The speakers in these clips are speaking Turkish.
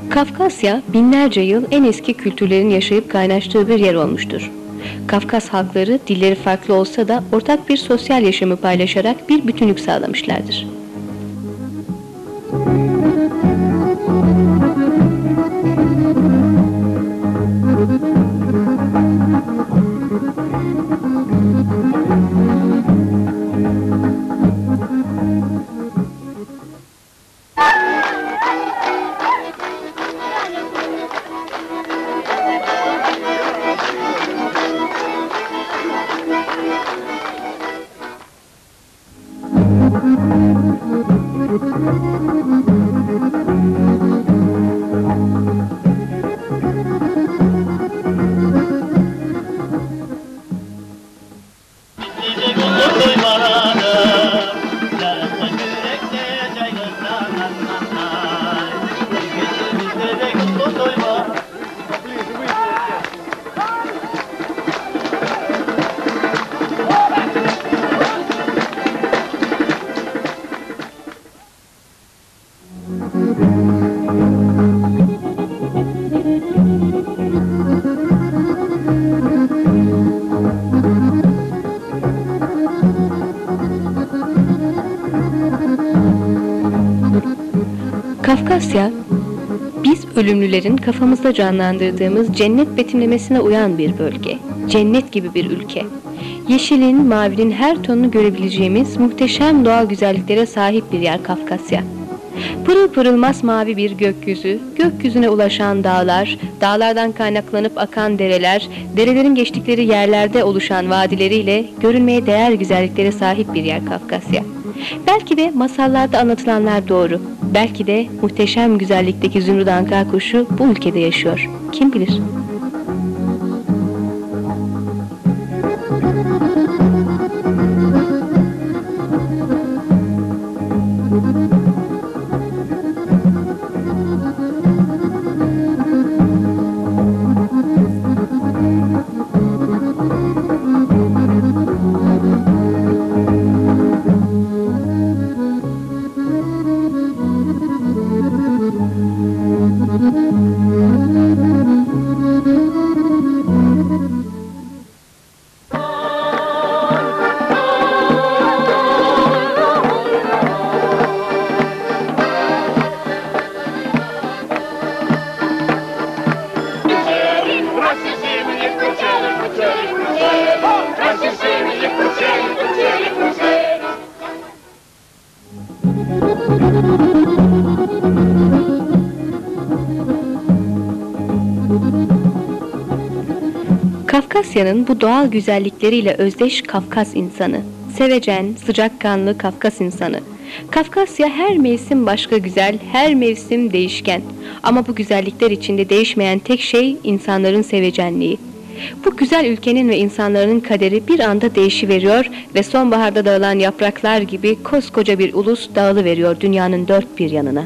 Kafkasya, binlerce yıl en eski kültürlerin yaşayıp kaynaştığı bir yer olmuştur. Kafkas halkları, dilleri farklı olsa da ortak bir sosyal yaşamı paylaşarak bir bütünlük sağlamışlardır. Kafkasya, biz ölümlülerin kafamızda canlandırdığımız cennet betimlemesine uyan bir bölge, cennet gibi bir ülke. Yeşilin, mavinin her tonunu görebileceğimiz muhteşem doğal güzelliklere sahip bir yer Kafkasya. Pırıl pırıl masmavi bir gökyüzü, gökyüzüne ulaşan dağlar, dağlardan kaynaklanıp akan dereler, derelerin geçtikleri yerlerde oluşan vadileriyle görülmeye değer güzelliklere sahip bir yer Kafkasya. Belki de masallarda anlatılanlar doğru. Belki de muhteşem güzellikteki zümrüt anka kuşu bu ülkede yaşıyor. Kim bilir? Kafkasya'nın bu doğal güzellikleriyle özdeş Kafkas insanı, sevecen, sıcakkanlı Kafkas insanı. Kafkasya her mevsim başka güzel, her mevsim değişken. Ama bu güzellikler içinde değişmeyen tek şey insanların sevecenliği. Bu güzel ülkenin ve insanların kaderi bir anda değişiveriyor ve sonbaharda dağılan yapraklar gibi koskoca bir ulus dağılıveriyor dünyanın dört bir yanına.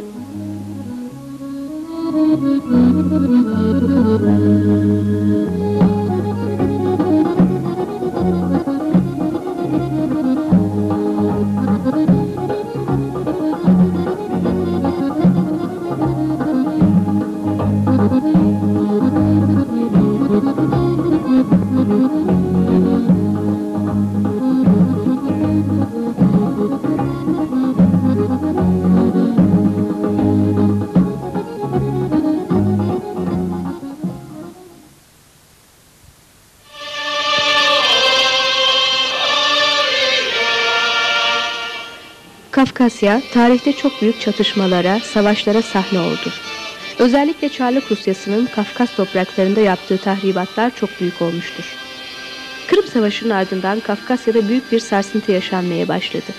Kafkasya, tarihte çok büyük çatışmalara, savaşlara sahne oldu. Özellikle Çarlık Rusyası'nın Kafkas topraklarında yaptığı tahribatlar çok büyük olmuştur. Kırım Savaşı'nın ardından Kafkasya'da büyük bir sarsıntı yaşanmaya başladı.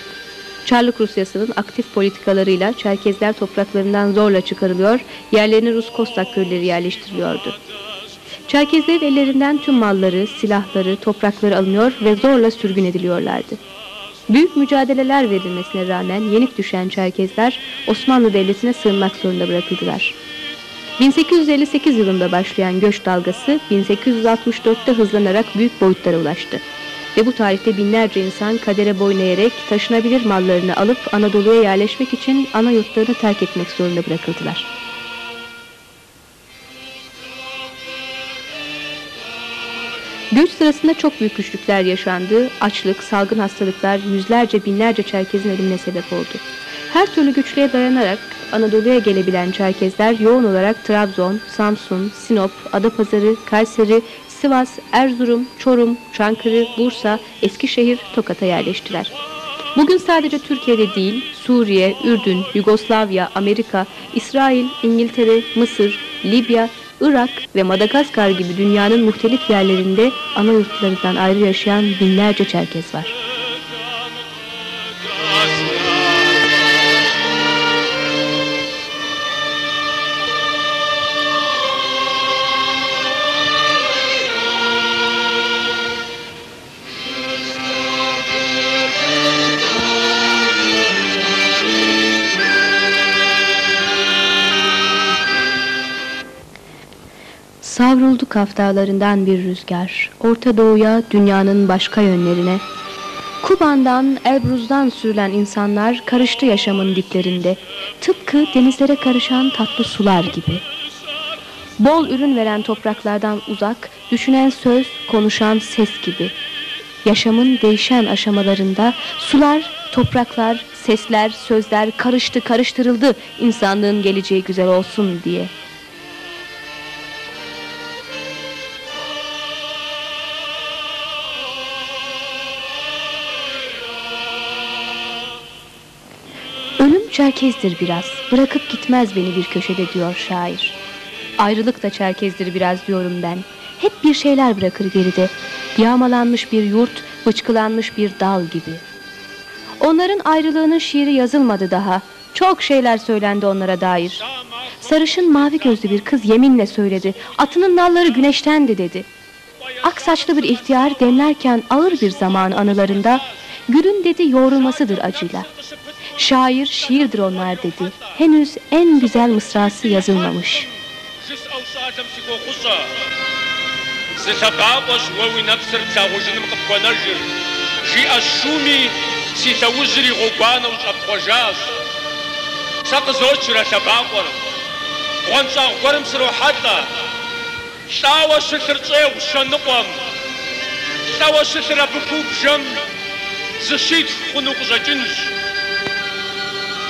Çarlık Rusyası'nın aktif politikalarıyla Çerkezler topraklarından zorla çıkarılıyor, yerlerine Rus Kostak köyleri yerleştiriliyordu. Çerkezlerin ellerinden tüm malları, silahları, toprakları alınıyor ve zorla sürgün ediliyorlardı. Büyük mücadeleler verilmesine rağmen yenik düşen Çerkezler Osmanlı Devleti'ne sığınmak zorunda bırakıldılar. 1858 yılında başlayan göç dalgası 1864'te hızlanarak büyük boyutlara ulaştı. Ve bu tarihte binlerce insan kadere boyun eğerek taşınabilir mallarını alıp Anadolu'ya yerleşmek için ana yurtlarını terk etmek zorunda bırakıldılar. Göç sırasında çok büyük güçlükler yaşandı, açlık, salgın hastalıklar yüzlerce binlerce Çerkez'in ölümüne sebep oldu. Her türlü güçlüğe dayanarak Anadolu'ya gelebilen Çerkezler yoğun olarak Trabzon, Samsun, Sinop, Adapazarı, Kayseri, Sivas, Erzurum, Çorum, Çankırı, Bursa, Eskişehir, Tokat'a yerleştiler. Bugün sadece Türkiye'de değil, Suriye, Ürdün, Yugoslavya, Amerika, İsrail, İngiltere, Mısır, Libya, Irak ve Madagaskar gibi dünyanın muhtelif yerlerinde ana yurtlarından ayrı yaşayan binlerce Çerkez var. Savruldu Kaf Dağlarından bir rüzgar, Orta Doğu'ya, dünyanın başka yönlerine. Kuban'dan, Elbruz'dan sürülen insanlar karıştı yaşamın diplerinde, tıpkı denizlere karışan tatlı sular gibi. Bol ürün veren topraklardan uzak, düşünen söz, konuşan ses gibi. Yaşamın değişen aşamalarında sular, topraklar, sesler, sözler karıştı, karıştırıldı insanlığın geleceği güzel olsun diye. Ölüm Çerkezdir biraz, bırakıp gitmez beni bir köşede diyor şair. Ayrılık da Çerkezdir biraz diyorum ben. Hep bir şeyler bırakır geride. Yağmalanmış bir yurt, bıçkılanmış bir dal gibi. Onların ayrılığının şiiri yazılmadı daha. Çok şeyler söylendi onlara dair. Sarışın mavi gözlü bir kız yeminle söyledi. Atının nalları güneştendi dedi. Ak saçlı bir ihtiyar demlerken ağır bir zaman anılarında, gülün dedi yoğrulmasıdır acıyla. Şair şiirdir onlar dedi. Henüz en güzel mısrası yazılmamış.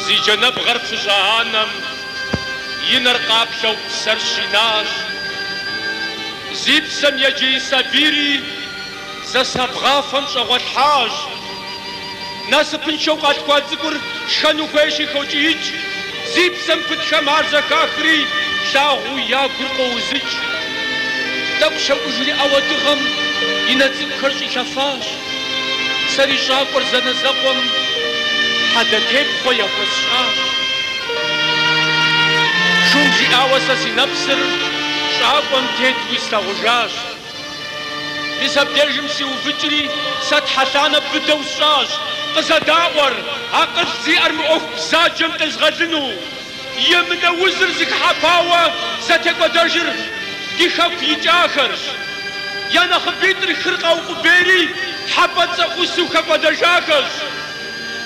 زي جنب غرب جهنم ينرقاب شو سرشناش زيب سم يجي سبيري زسبغافم شغل حاج ناس بن شوقات قاد ذكر شنو فيشي خوجيج زيب سم فتشم عرزة كاخري شاغو ياكل قوزج دق شو اجري اودغم ينزل كرشي شفاش سري شاكور زنزقوم حدا تيب خويا فسشاش شوم جي اوسا سي نفسر شاقوم تيت ويستا وجاش بسب درجم سي وفجري سات حسانا بدو شاش قصا داور اقف زي ارمي اوف زاجم تزغزنو يمنا وزر زك حفاوة ستكو درجر دي خف يجاخرش يانا خبيتر خرقا وقبيري حبت سقوسو خفا درجاخرش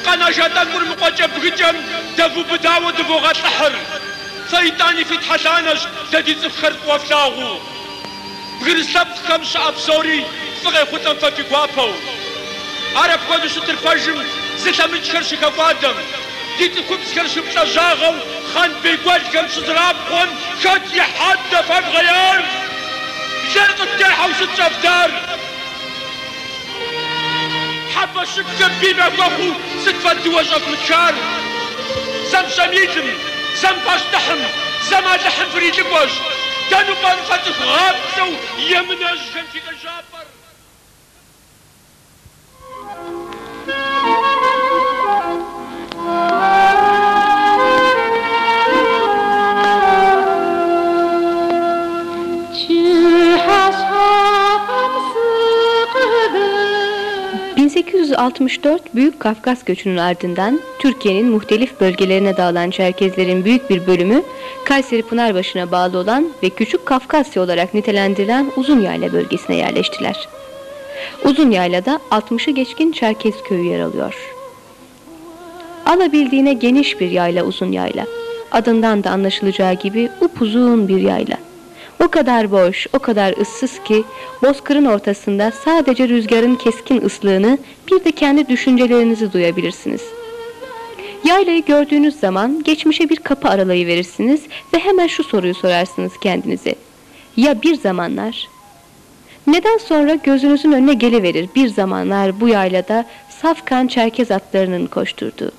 قنا جاتاكور مقاجة بغجم دفو بداوة دفو غاتحر فايتاني في تحسانش تدي تفخر وفلاغو بغرساب خمس ابصوري فغي خوتن ففي قوابو عرف قدو ستر فاجم زتا متشكرش كفادم ديت كوبس كرش بتجاغو خان بيقواج كم صدراب خون شات يحاد دفن غيار شرق التاحة وست شفتار حبا شكتب بيما وقفو ستفا دوجف متشار زم شميتم زم باش تحم زم لحم فريد الوج كانوا بانفتح غابسو يمنج كان في الجابر 1864 Büyük Kafkas göçünün ardından Türkiye'nin muhtelif bölgelerine dağılan Çerkezlerin büyük bir bölümü Kayseri Pınarbaşı'na bağlı olan ve Küçük Kafkasya olarak nitelendirilen Uzunyayla bölgesine yerleştiler. Uzunyaylı'da 60'ı geçkin Çerkez köyü yer alıyor. Alabildiğine geniş bir yayla Uzunyayla. Adından da anlaşılacağı gibi upuzun bir yayla. O kadar boş, o kadar ıssız ki bozkırın ortasında sadece rüzgarın keskin ıslığını, bir de kendi düşüncelerinizi duyabilirsiniz. Yaylayı gördüğünüz zaman geçmişe bir kapı aralayıverirsiniz ve hemen şu soruyu sorarsınız kendinize. Ya bir zamanlar? Neden sonra gözünüzün önüne geliverir bir zamanlar bu yaylada safkan Çerkez atlarının koşturduğu.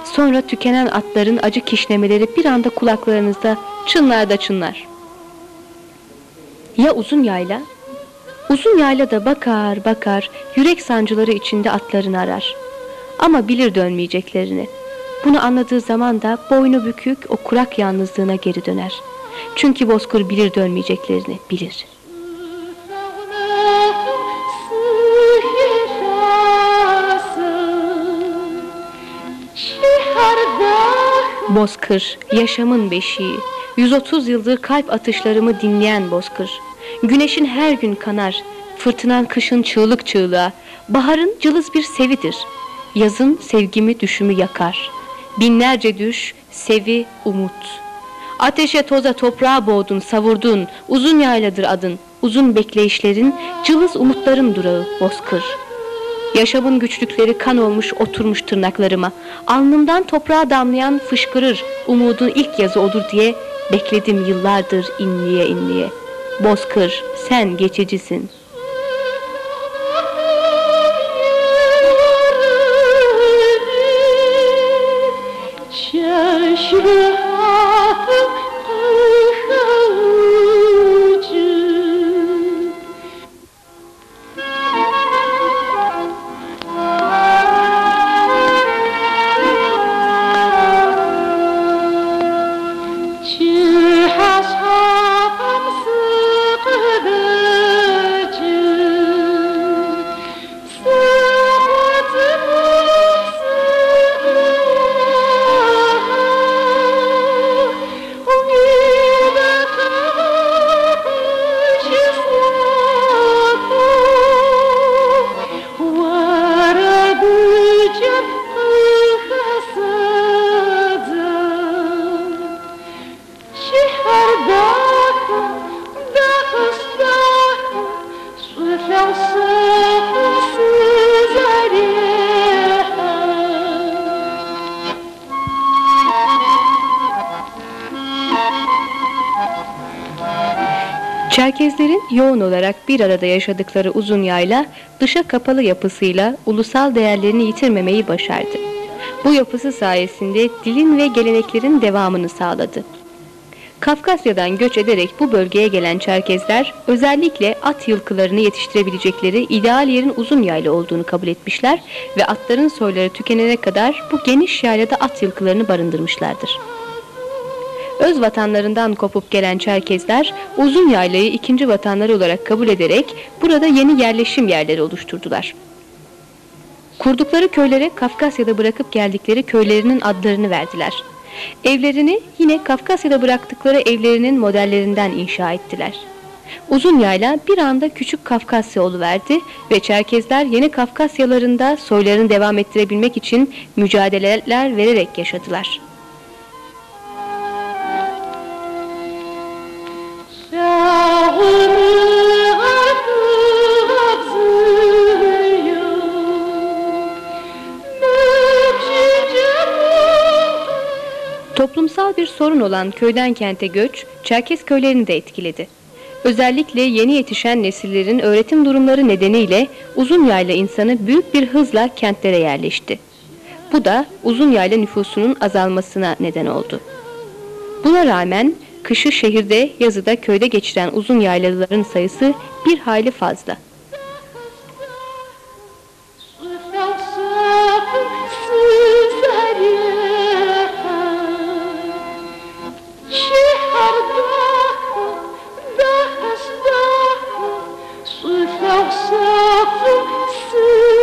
Sonra tükenen atların acı kişnemeleri bir anda kulaklarınızda çınlar da çınlar. Ya uzun yayla? Uzun yayla da bakar bakar, yürek sancıları içinde atlarını arar. Ama bilir dönmeyeceklerini. Bunu anladığı zaman da boynu bükük o kurak yalnızlığına geri döner. Çünkü bozkır bilir dönmeyeceklerini, bilir. Bozkır, yaşamın beşiği, 130 yıldır kalp atışlarımı dinleyen bozkır. Güneşin her gün kanar, fırtınan kışın çığlık çığlığa, baharın cılız bir sevidir. Yazın sevgimi düşümü yakar. Binlerce düş, sevi, umut. Ateşe toza toprağa boğdun, savurdun, uzun yayladır adın, uzun bekleyişlerin, cılız umutlarım durağı bozkır. Yaşamın güçlükleri kan olmuş oturmuş tırnaklarıma, alnımdan toprağa damlayan fışkırır, umudun ilk yazı olur diye bekledim yıllardır inliye inliye. Bozkır, sen geçicisin. Çerkezlerin yoğun olarak bir arada yaşadıkları uzun yayla, dışa kapalı yapısıyla ulusal değerlerini yitirmemeyi başardı. Bu yapısı sayesinde dilin ve geleneklerin devamını sağladı. Kafkasya'dan göç ederek bu bölgeye gelen Çerkezler, özellikle at yılkılarını yetiştirebilecekleri ideal yerin uzun yayla olduğunu kabul etmişler ve atların soyları tükenene kadar bu geniş yaylada at yılkılarını barındırmışlardır. Öz vatanlarından kopup gelen Çerkezler, uzun yaylayı ikinci vatanları olarak kabul ederek burada yeni yerleşim yerleri oluşturdular. Kurdukları köylere Kafkasya'da bırakıp geldikleri köylerinin adlarını verdiler. Evlerini yine Kafkasya'da bıraktıkları evlerinin modellerinden inşa ettiler. Uzun yayla bir anda Küçük Kafkasya oluverdi ve Çerkezler yeni Kafkasyalarında soylarını devam ettirebilmek için mücadeleler vererek yaşadılar. Toplumsal bir sorun olan köyden kente göç, Çerkez köylerini de etkiledi. Özellikle yeni yetişen nesillerin öğretim durumları nedeniyle uzun yayla insanı büyük bir hızla kentlere yerleşti. Bu da uzun yayla nüfusunun azalmasına neden oldu. Buna rağmen kışı şehirde, yazı da köyde geçiren uzun yaylalıların sayısı bir hayli fazla. Suffer, suffer,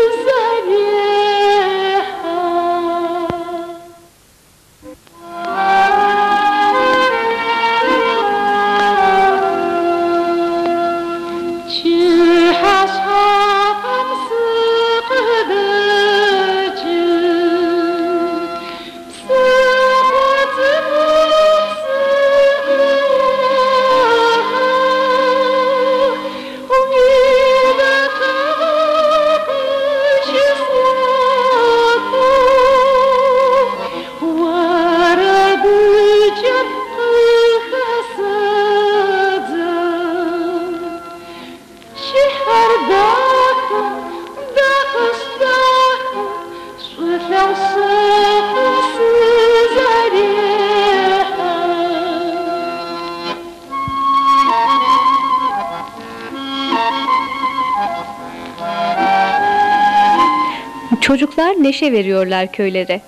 Çocuklar neşe veriyorlar köylere.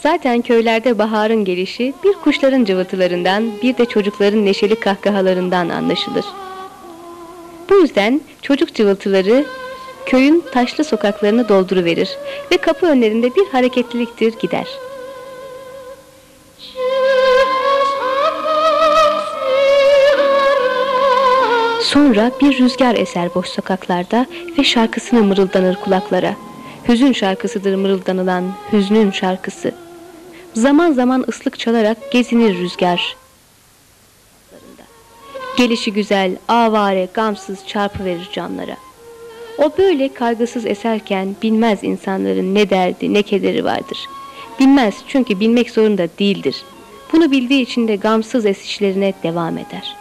Zaten köylerde baharın gelişi bir kuşların cıvıltılarından, bir de çocukların neşeli kahkahalarından anlaşılır. Bu yüzden çocuk cıvıltıları köyün taşlı sokaklarını dolduruverir ve kapı önlerinde bir hareketliliktir gider. Sonra bir rüzgar eser boş sokaklarda ve şarkısını mırıldanır kulaklara. Hüzün şarkısıdır mırıldanılan hüznün şarkısı. Zaman zaman ıslık çalarak gezinir rüzgar. Gelişi güzel, avare, gamsız çarpıverir canlara. O böyle kaygısız eserken bilmez insanların ne derdi ne kederi vardır. Bilmez çünkü bilmek zorunda değildir. Bunu bildiği için de gamsız esişlerine devam eder.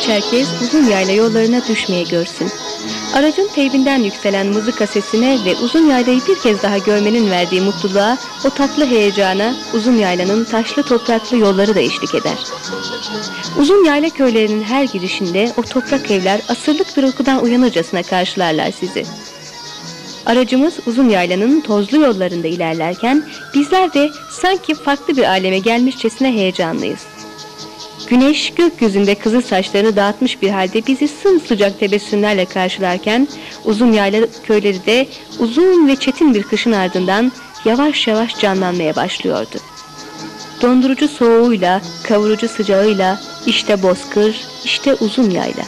Çerkez uzun yayla yollarına düşmeye görsün. Aracın teybinden yükselen mızıka sesine ve uzun yaylayı bir kez daha görmenin verdiği mutluluğa, o tatlı heyecana uzun yaylanın taşlı topraklı yolları da eşlik eder. Uzun yayla köylerinin her girişinde o toprak evler asırlık bir uykudan uyanırcasına karşılarlar sizi. Aracımız uzun yaylanın tozlu yollarında ilerlerken bizler de sanki farklı bir aleme gelmişçesine heyecanlıyız. Güneş gökyüzünde kızıl saçlarını dağıtmış bir halde bizi sımsıcak tebessümlerle karşılarken uzun yayla köyleri de uzun ve çetin bir kışın ardından yavaş yavaş canlanmaya başlıyordu. Dondurucu soğuğuyla, kavurucu sıcağıyla işte bozkır, işte uzun yayla.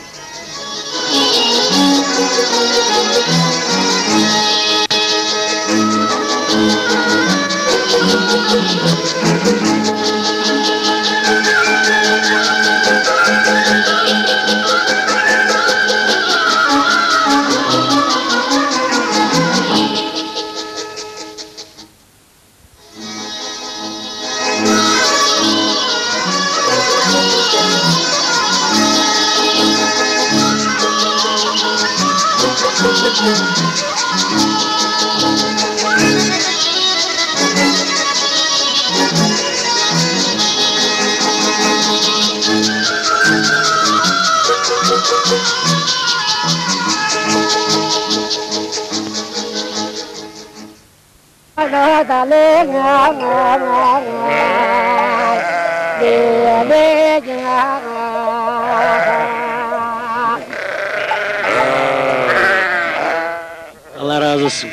Allah razı olsun.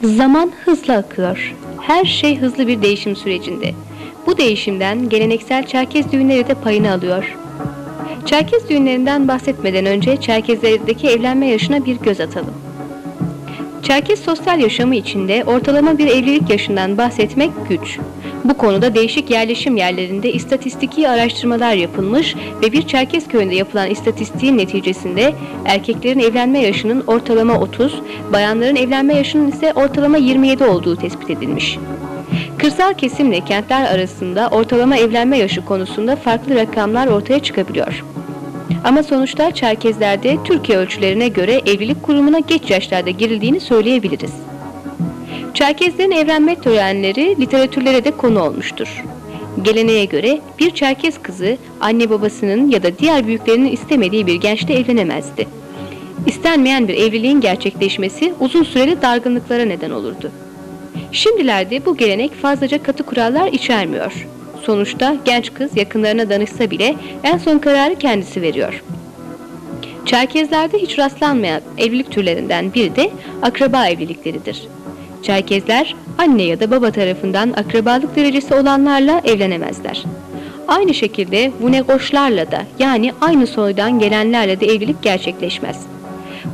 Zaman hızla akıyor. Her şey hızlı bir değişim sürecinde. Bu değişimden geleneksel Çerkez düğünleri de payını alıyor. Çerkez düğünlerinden bahsetmeden önce Çerkezlerdeki evlenme yaşına bir göz atalım. Çerkez sosyal yaşamı içinde ortalama bir evlilik yaşından bahsetmek güç. Bu konuda değişik yerleşim yerlerinde istatistiki araştırmalar yapılmış ve bir Çerkez köyünde yapılan istatistiğin neticesinde erkeklerin evlenme yaşının ortalama 30, bayanların evlenme yaşının ise ortalama 27 olduğu tespit edilmiş. Kırsal kesimle kentler arasında ortalama evlenme yaşı konusunda farklı rakamlar ortaya çıkabiliyor. Ama sonuçta Çerkezlerde Türkiye ölçülerine göre evlilik kurumuna geç yaşlarda girildiğini söyleyebiliriz. Çerkezlerin evlenme törenleri literatürlere de konu olmuştur. Geleneğe göre bir Çerkez kızı anne babasının ya da diğer büyüklerinin istemediği bir gençle evlenemezdi. İstenmeyen bir evliliğin gerçekleşmesi uzun süreli dargınlıklara neden olurdu. Şimdilerde bu gelenek fazlaca katı kurallar içermiyor. Sonuçta genç kız yakınlarına danışsa bile en son kararı kendisi veriyor. Çerkezlerde hiç rastlanmayan evlilik türlerinden biri de akraba evlilikleridir. Çerkezler anne ya da baba tarafından akrabalık derecesi olanlarla evlenemezler. Aynı şekilde vunegoşlarla da, yani aynı soydan gelenlerle de evlilik gerçekleşmez.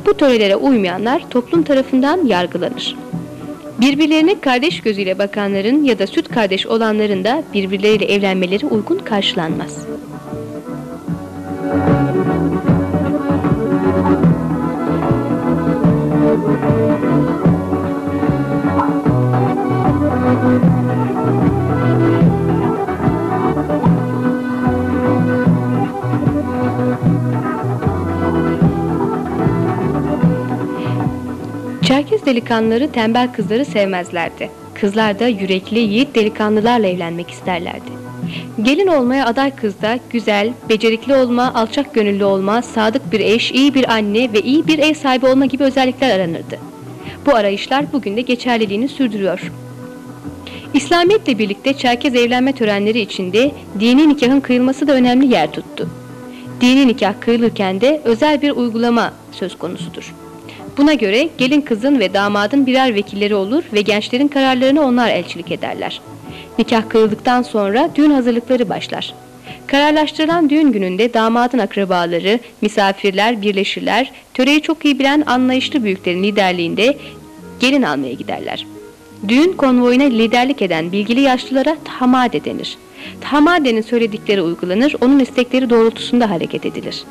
Bu törelere uymayanlar toplum tarafından yargılanır. Birbirlerine kardeş gözüyle bakanların ya da süt kardeş olanların da birbirleriyle evlenmeleri uygun karşılanmaz. Çerkez delikanlıları tembel kızları sevmezlerdi. Kızlar da yürekli, yiğit delikanlılarla evlenmek isterlerdi. Gelin olmaya aday kızda güzel, becerikli olma, alçak gönüllü olma, sadık bir eş, iyi bir anne ve iyi bir ev sahibi olma gibi özellikler aranırdı. Bu arayışlar bugün de geçerliliğini sürdürüyor. İslamiyetle birlikte Çerkez evlenme törenleri içinde dini nikahın kıyılması da önemli yer tuttu. Dini nikah kıyılırken de özel bir uygulama söz konusudur. Buna göre gelin kızın ve damadın birer vekilleri olur ve gençlerin kararlarını onlar elçilik ederler. Nikah kıyıldıktan sonra düğün hazırlıkları başlar. Kararlaştırılan düğün gününde damadın akrabaları, misafirler birleşirler, töreyi çok iyi bilen anlayışlı büyüklerin liderliğinde gelin almaya giderler. Düğün konvoyuna liderlik eden bilgili yaşlılara tahamade denir. Tahamadenin söyledikleri uygulanır, onun istekleri doğrultusunda hareket edilir.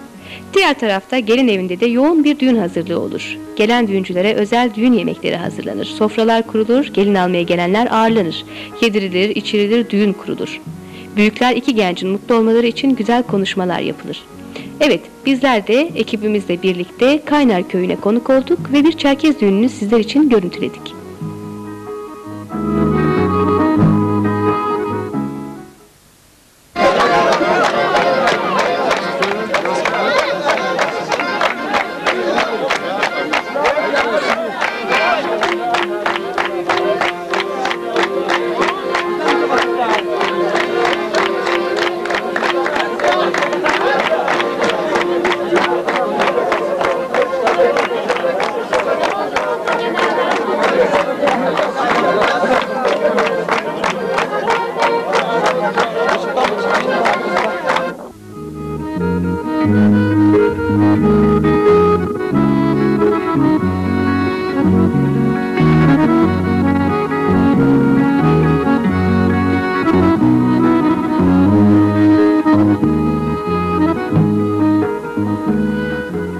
Diğer tarafta gelin evinde de yoğun bir düğün hazırlığı olur. Gelen düğüncülere özel düğün yemekleri hazırlanır. Sofralar kurulur, gelin almaya gelenler ağırlanır. Yedirilir, içirilir, düğün kurulur. Büyükler iki gencin mutlu olmaları için güzel konuşmalar yapılır. Evet, bizler de ekibimizle birlikte Kaynar Köyü'ne konuk olduk ve bir Çerkez düğününü sizler için görüntüledik.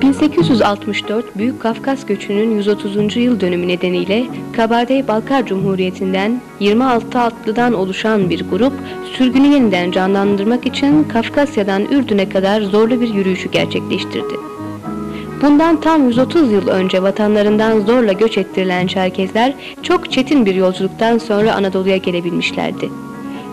...1864 Büyük Kafkas Göçü'nün 130. yıl dönümü nedeniyle Kabardey-Balkar Cumhuriyeti'nden 26 atlıdan oluşan bir grup sürgünü yeniden canlandırmak için Kafkasya'dan Ürdün'e kadar zorlu bir yürüyüşü gerçekleştirdi. Bundan tam 130 yıl önce vatanlarından zorla göç ettirilen Çerkezler çok çetin bir yolculuktan sonra Anadolu'ya gelebilmişlerdi.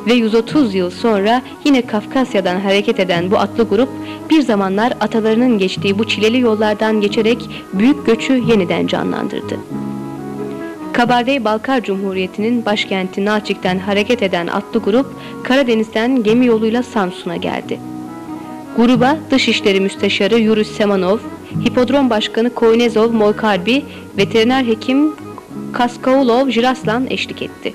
Ve 130 yıl sonra yine Kafkasya'dan hareket eden bu atlı grup bir zamanlar atalarının geçtiği bu çileli yollardan geçerek büyük göçü yeniden canlandırdı. Kabardey-Balkar Cumhuriyeti'nin başkenti Nalçik'ten hareket eden atlı grup Karadeniz'den gemi yoluyla Samsun'a geldi. Gruba Dışişleri Müsteşarı Yuri Semanov, Hipodrom Başkanı Koynezov Moykarbi, veteriner hekim Kaskaulov Jiraslan eşlik etti.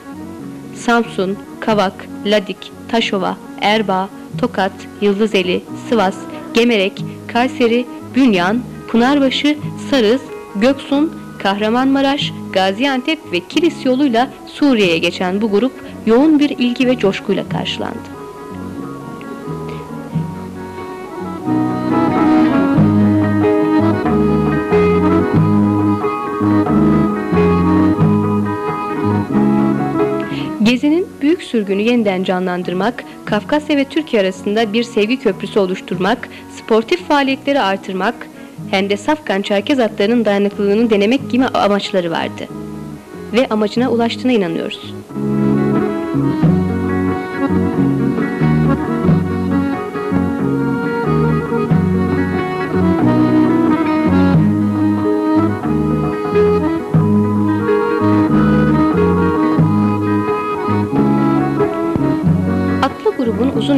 Samsun, Kavak, Ladik, Taşova, Erbaa, Tokat, Yıldızeli, Sivas, Gemerek, Kayseri, Bünyan, Pınarbaşı, Sarız, Göksun, Kahramanmaraş, Gaziantep ve Kilis yoluyla Suriye'ye geçen bu grup yoğun bir ilgi ve coşkuyla karşılandı. Gezinin büyük sürgünü yeniden canlandırmak, Kafkasya ve Türkiye arasında bir sevgi köprüsü oluşturmak, sportif faaliyetleri artırmak, hem de Safkan Çerkez atlarının dayanıklılığını denemek gibi amaçları vardı. Ve amacına ulaştığına inanıyoruz.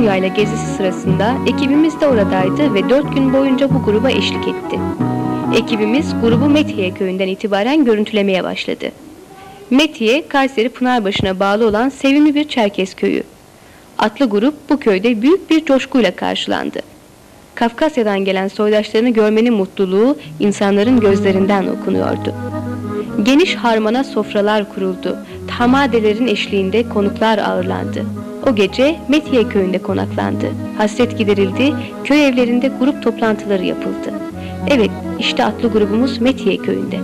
Yayla gezisi sırasında ekibimiz de oradaydı ve 4 gün boyunca bu gruba eşlik etti. Ekibimiz grubu Metiye köyünden itibaren görüntülemeye başladı. Metiye, Kayseri Pınarbaşı'na bağlı olan sevimli bir Çerkez köyü. Atlı grup bu köyde büyük bir coşkuyla karşılandı. Kafkasya'dan gelen soydaşlarını görmenin mutluluğu insanların gözlerinden okunuyordu. Geniş harmana sofralar kuruldu. Tamadelerin eşliğinde konuklar ağırlandı. O gece Metiye köyünde konaklandı. Hasret giderildi, köy evlerinde grup toplantıları yapıldı. Evet, işte atlı grubumuz Metiye köyünde.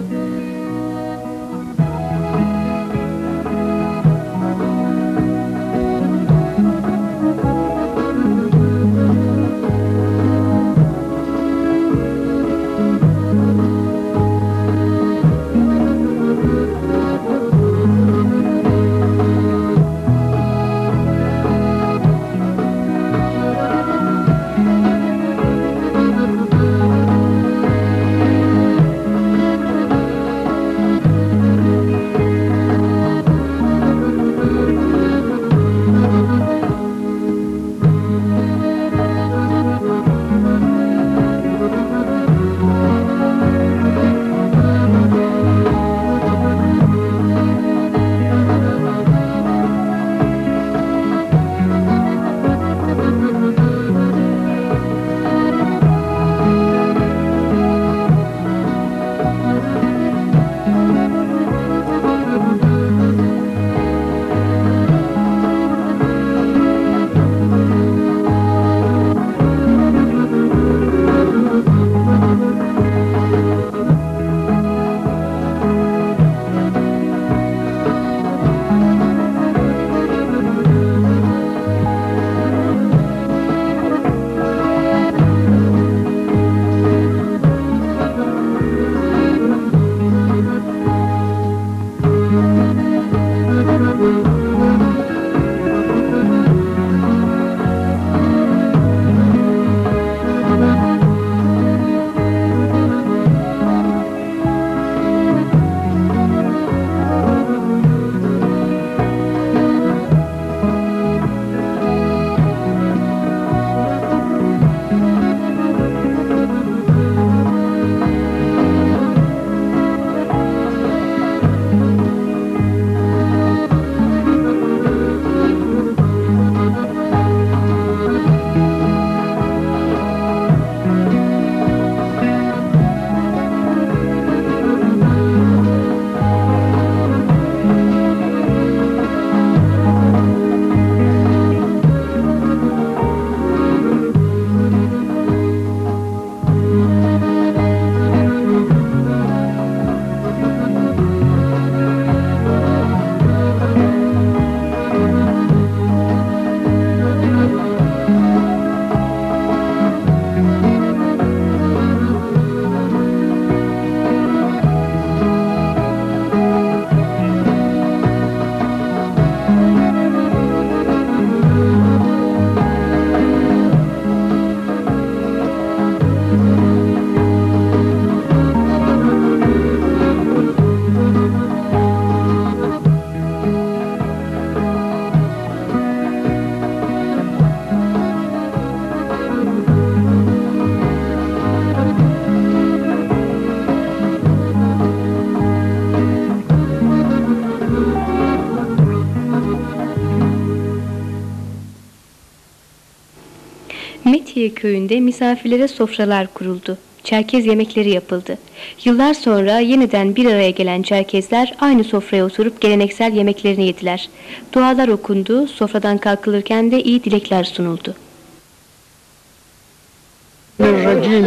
Metiye köyünde misafirlere sofralar kuruldu. Çerkez yemekleri yapıldı. Yıllar sonra yeniden bir araya gelen Çerkezler aynı sofraya oturup geleneksel yemeklerini yediler. Dualar okundu, sofradan kalkılırken de iyi dilekler sunuldu.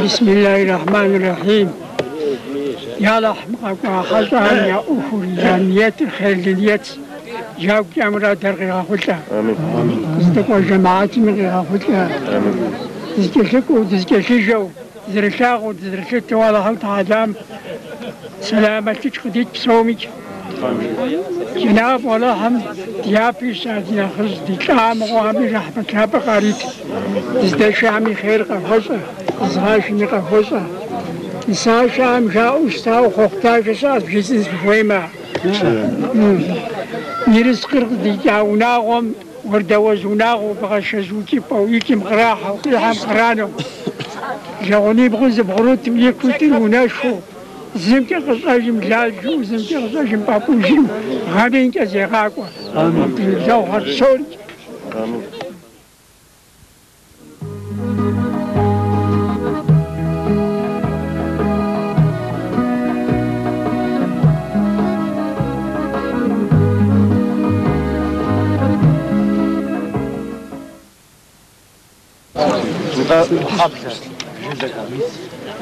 Bismillahirrahmanirrahim. Ya lahmak ve hazan ya ufur ya niyet hayırliyet. Ya kemra dergiha hulta. Amin. Zdeko cemaati migiha hulta. Dizgeşik jo. Zirşak o zirşik tevala halta adam. Selametlik kudit psomik. Cenab-ı Allah'ım diyapi sadine hız dikam o ami rahmetine bakarit. Dizde şami khair kafasa. Azhaşini kafasa. İsa şam şa usta o kokta kesaz bisiz koyma. Niris kırk dikya unağım وردوزوناغ وبغشزوكي باويكي مقراحة وقيحة مقرانو جاوني بغز بغروت ميكوتي وناشو زمتي قصاجم جالجو زمتي قصاجم بابوجم غابين كزيغاكوا آمين بيوزاو هاتسوري آمين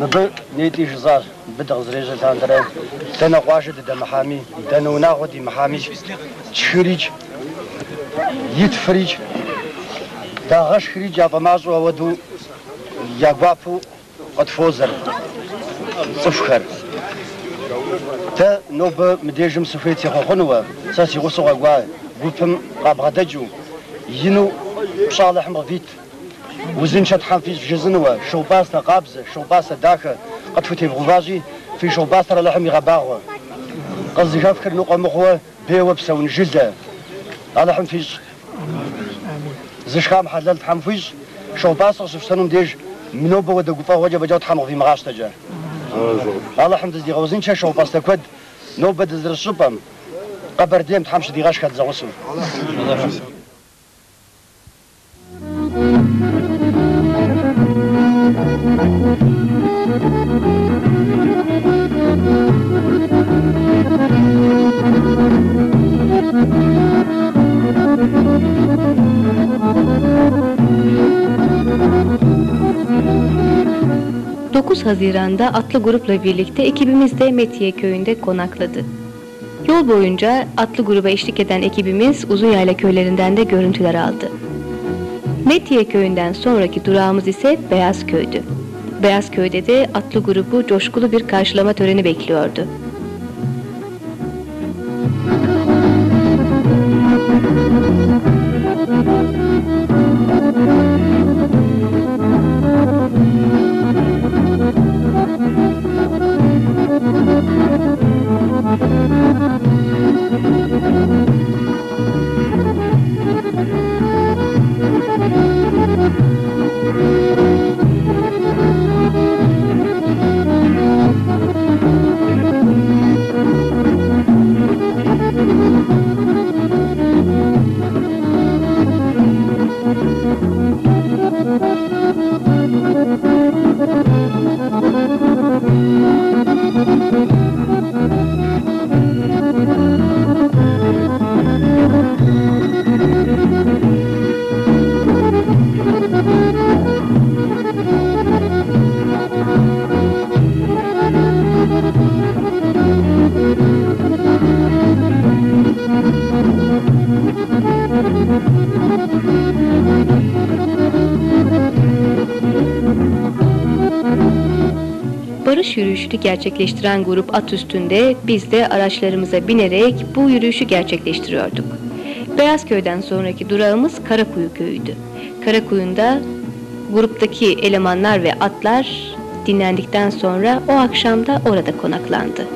نبى نيتي جزار بدأ زريجة تاندرين دنا قواجد دا محامي دنا وناغدي محامي تشريج يتفريج دا غش خريج يا مازو ودو يا بابو قد فوزر صفخر تا نوب مديجم سفيتي خونوا ساسي غسو غوا غوبم قابغدجو ينو صالح مغفيت وزين شطحان في جزنوا شوباسنا قابزة شوباسة داخل قد فتي بغواجي في شوباسة لحم يغباغوا قصدي فكر نوقع مخوة بيوة بسون جزة لحم فيش زيش خام حللت حم فيش شوباسة شفتنهم ديج منوبة ودا قفا وجه بجاوت حمغ في مغاش تجاه لحم تزدي غوزين شا شوباسة كود نوبة دزر الشبم قبر ديم تحمش دي غاش كات زغسو Haziran'da atlı grupla birlikte ekibimiz de Metiye köyünde konakladı. Yol boyunca atlı gruba eşlik eden ekibimiz Uzuyayla köylerinden de görüntüler aldı. Metiye köyünden sonraki durağımız ise Beyazköy'dü. Beyazköy'de de atlı grubu coşkulu bir karşılama töreni bekliyordu. Barış yürüyüşünü gerçekleştiren grup at üstünde, biz de araçlarımıza binerek bu yürüyüşü gerçekleştiriyorduk. Beyazköy'den sonraki durağımız Karakuyu köyüydü. Karakuyu'nda gruptaki elemanlar ve atlar dinlendikten sonra o akşam da orada konaklandı.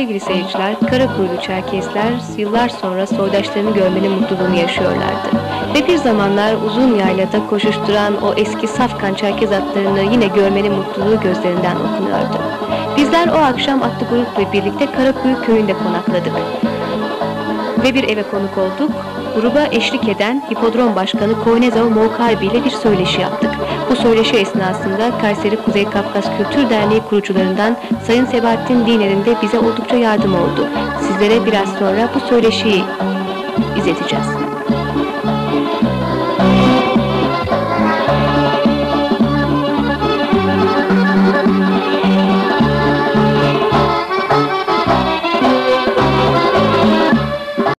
sevgili seyirciler, Karakuyulu Çerkesler yıllar sonra soydaşlarını görmenin mutluluğunu yaşıyorlardı. Ve bir zamanlar uzun yaylada koşuşturan o eski Safkan Çerkez atlarını yine görmenin mutluluğu gözlerinden okunuyordu. Bizler o akşam atlı grupla birlikte Karakuyu köyünde konakladık. Ve bir eve konuk olduk. Gruba eşlik eden Hipodrom Başkanı Koynezov Moğkarbi ile bir söyleşi yaptık. Bu söyleşi esnasında Kayseri Kuzey Kafkas Kültür Derneği kurucularından Sayın Sebahattin Diner'in de bize oldukça yardım oldu. Sizlere biraz sonra bu söyleşiyi izleteceğiz.